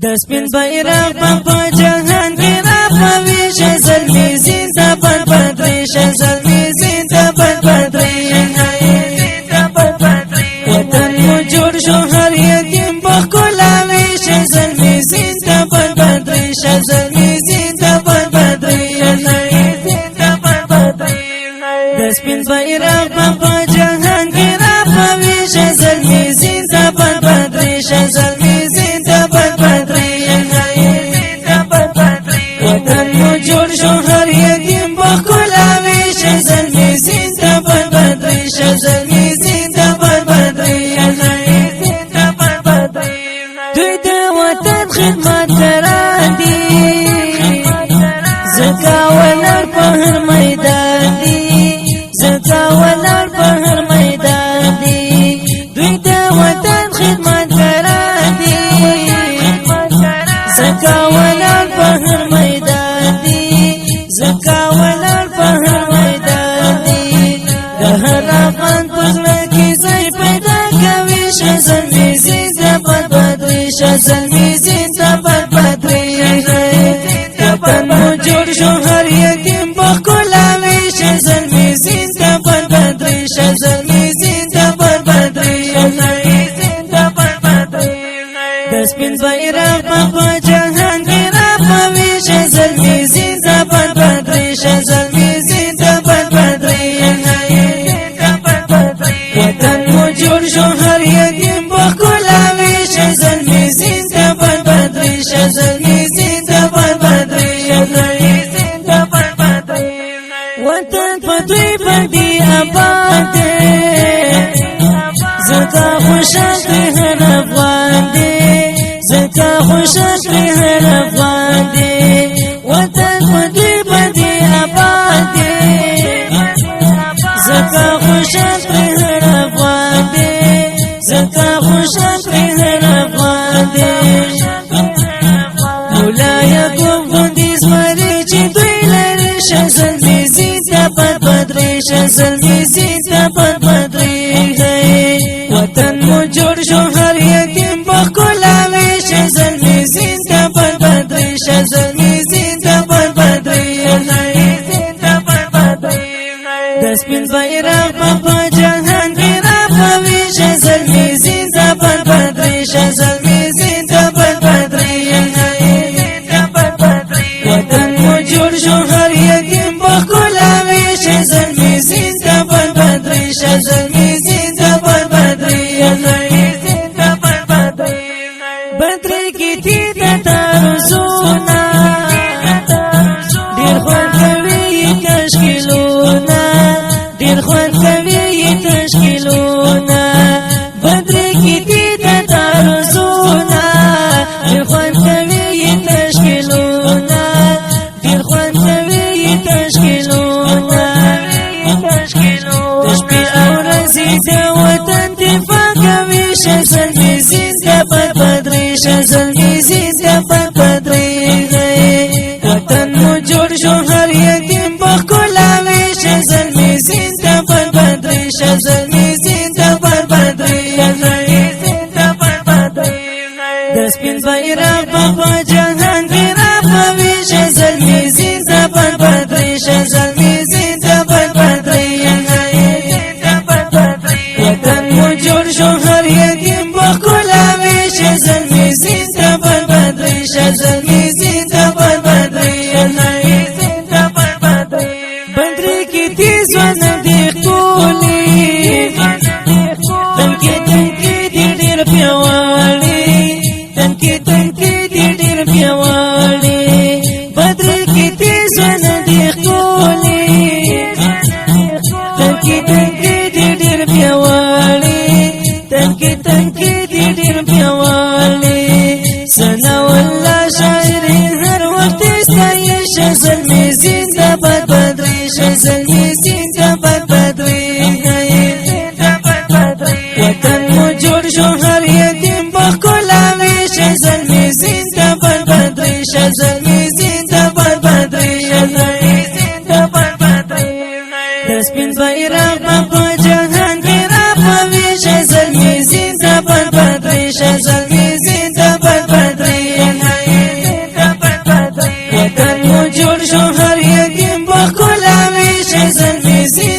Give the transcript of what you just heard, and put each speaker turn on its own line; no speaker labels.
دسپین بیرغ په جهان کې را پوي شزلمي زندباد بدري شزلمي زندباد بدري وطن مو جوړ شو هر یتیم بخلاوي شزلمي زندباد بدري شزلمي زندباد بدري دسپین بیرغ په جهان کې را پوي شزلمي زندباد بدري شزلمي زندباد بدري وطن مو جوړ شو هر یتیم بخلاوي شزلمي زندباد بدري شزلمي زندباد بدري دوی د وطن خدمت کران دي زکا ولر په هر میدان دي زکا ولر په هر میدان دي دوی د وطن خدمت کران دي زکا ولر په هر میدان دي زکا ولر په هر میدان دي د هر افغان پزړه کې ځای پیدا کوي شزلمي زندباد بدري شزلمي زندباد بدري وطن مو جوړ شو هر یتیم بخلاوي شزلمي زندباد بدري شزلمي زندباد بدري دسپین بیرغ په جهان کې را پوي شزلمي زندباد بدري شزلمي زندباد بدري وطن مو جوړ شو هر یتیم بخلاوي شزلمي زندباد بدري شزلمي زندباد بدري وطن په دوی باندې آباد دی زکا خوشاله هر افغان دی زکا خوشاله هر افغان دی وطن په دوی باندې آباد دی زکا خوشاله هر افغان دی زکا خوشاله هر افغان دی مولای کوم غوندې زمري چې دوی لري شزلمي زندباد بدري شزلمي زندباد بدري وطن مو جوړ شو هر یتیم بخلاوي شزلمي زندباد بدري شزلمي زندباد بدري دسپین بیرغ په جهان کې را پوي شزلمي زندباد بدري شزلمي زندباد بدري وطن مو جوړ شو هر یتیم بخلاوي شزلمي زندباد بدري شزلمي زندباد بدري بدري کې دې تارزونا ډېر خوند کوي تشکیلونه ډېر خوند کوي تشکیلونه بدري کې دې تارزونا ډېر خوند کوي تشکیلونه ډېر خوند کوي تشکیلونه شپې او ورځې د وطن دفاع کوي شزلمي زندباد بدري شزلمي زندباد بدري وطن مو جوړ شو هر یتیم بخلاوي شزلمي زندباد بدري شزلمي زندباد بدري دسپین بیرغ په جهان کې را پوي شزلمي زندباد بدري شزلمي زندباد بدري وطن مو جوړ شو هر یتیم بخلاوي شزلمي زندباد بدري شزلمي زندباد بدري بدري کې دې ځوان دې ټولې تنکي تنکي دې ډېر پیاوړي تنکي تنکي دې ډېر پیاوړي بدري کې دې ځوان دې ټولې تنکي تنکي دې ډېر پیاوړي تنکي تنکي دې ډېر پیاوړي سنا والله شاعر هر وخت ستایي شزلمي زندباد بدري شزلمي زندباد بدري وطن مو جوړ شو هر یتیم بخلاوي شزلمي زندباد بدري شزلمي زندباد بدري دسپین بیرغ په جهان کې را پوي شزلمي زندباد بدري شزلمي زندباد بدري کلیزې